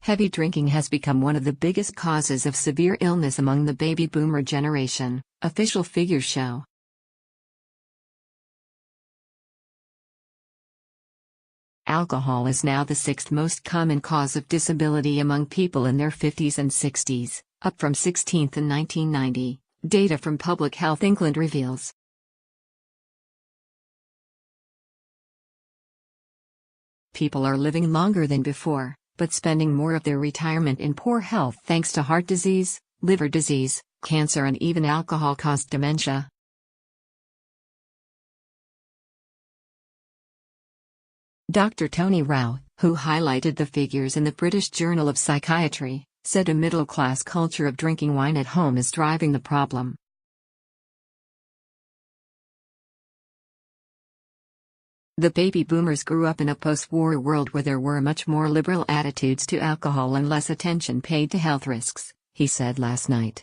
Heavy drinking has become one of the biggest causes of severe illness among the baby boomer generation, official figures show. Alcohol is now the sixth most common cause of disability among people in their 50s and 60s, up from 16th in 1990, data from Public Health England reveals. People are living longer than before, but spending more of their retirement in poor health thanks to heart disease, liver disease, cancer, and even alcohol-caused dementia. Dr. Tony Rao, who highlighted the figures in the British Journal of Psychiatry, said a middle-class culture of drinking wine at home is driving the problem. The baby boomers grew up in a post-war world where there were much more liberal attitudes to alcohol and less attention paid to health risks, he said last night.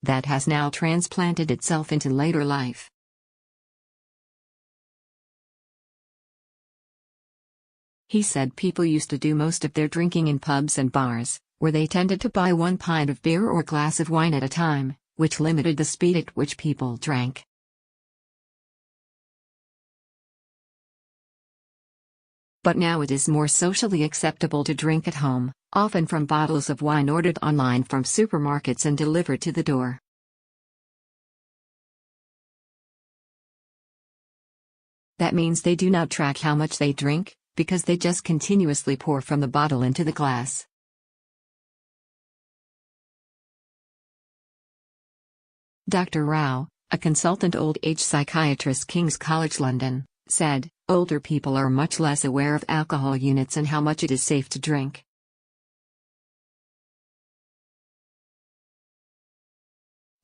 That has now transplanted itself into later life. He said people used to do most of their drinking in pubs and bars, where they tended to buy one pint of beer or glass of wine at a time, which limited the speed at which people drank. But now it is more socially acceptable to drink at home, often from bottles of wine ordered online from supermarkets and delivered to the door. That means they do not track how much they drink, because they just continuously pour from the bottle into the glass. Dr. Rao, a consultant old-age psychiatrist, King's College London, said, older people are much less aware of alcohol units and how much it is safe to drink.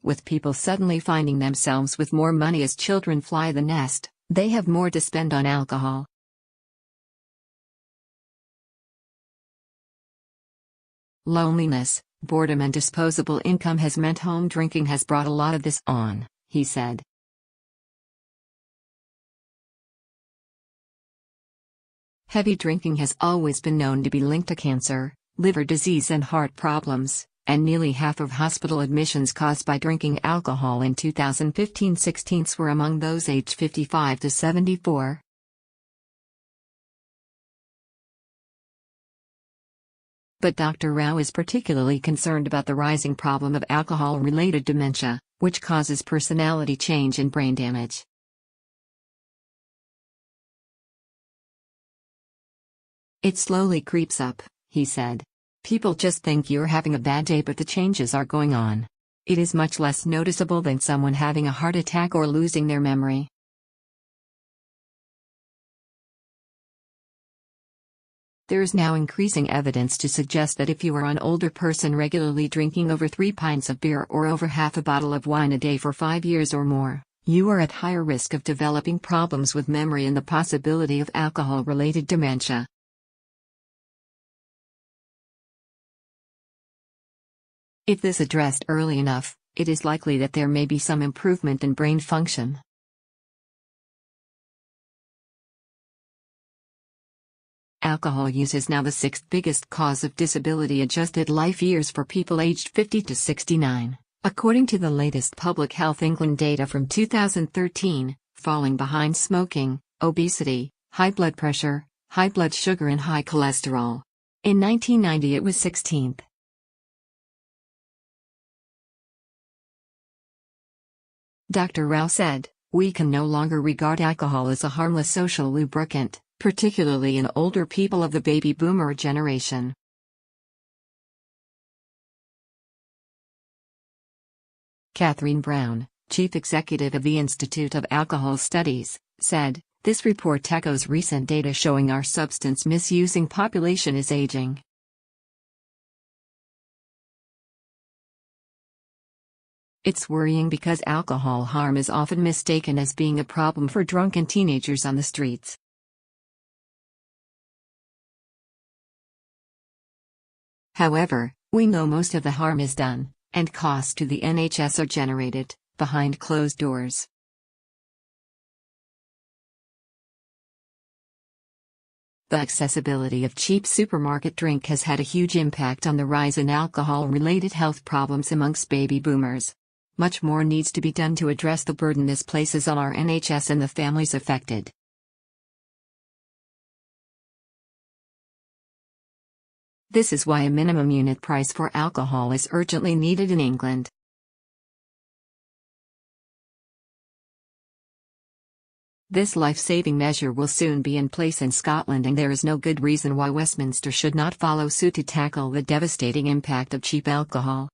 With people suddenly finding themselves with more money as children fly the nest, they have more to spend on alcohol. Loneliness, boredom, and disposable income has meant home drinking has brought a lot of this on, he said. Heavy drinking has always been known to be linked to cancer, liver disease, and heart problems, and nearly half of hospital admissions caused by drinking alcohol in 2015-16 were among those aged 55 to 74. But Dr. Rao is particularly concerned about the rising problem of alcohol-related dementia, which causes personality change and brain damage. It slowly creeps up, he said. People just think you're having a bad day, but the changes are going on. It is much less noticeable than someone having a heart attack or losing their memory. There is now increasing evidence to suggest that if you are an older person regularly drinking over 3 pints of beer or over half a bottle of wine a day for 5 years or more, you are at higher risk of developing problems with memory and the possibility of alcohol-related dementia. If this is addressed early enough, it is likely that there may be some improvement in brain function. Alcohol use is now the 6th biggest cause of disability-adjusted life years for people aged 50 to 69, according to the latest Public Health England data from 2013, falling behind smoking, obesity, high blood pressure, high blood sugar, and high cholesterol. In 1990 it was 16th. Dr. Rao said, "We can no longer regard alcohol as a harmless social lubricant, particularly in older people of the baby boomer generation." Catherine Brown, chief executive of the Institute of Alcohol Studies, said, "This report echoes recent data showing our substance misusing population is aging." It's worrying because alcohol harm is often mistaken as being a problem for drunken teenagers on the streets. However, we know most of the harm is done, and costs to the NHS are generated, behind closed doors. The accessibility of cheap supermarket drink has had a huge impact on the rise in alcohol-related health problems amongst baby boomers. Much more needs to be done to address the burden this places on our NHS and the families affected. This is why a minimum unit price for alcohol is urgently needed in England. This life-saving measure will soon be in place in Scotland, and there is no good reason why Westminster should not follow suit to tackle the devastating impact of cheap alcohol.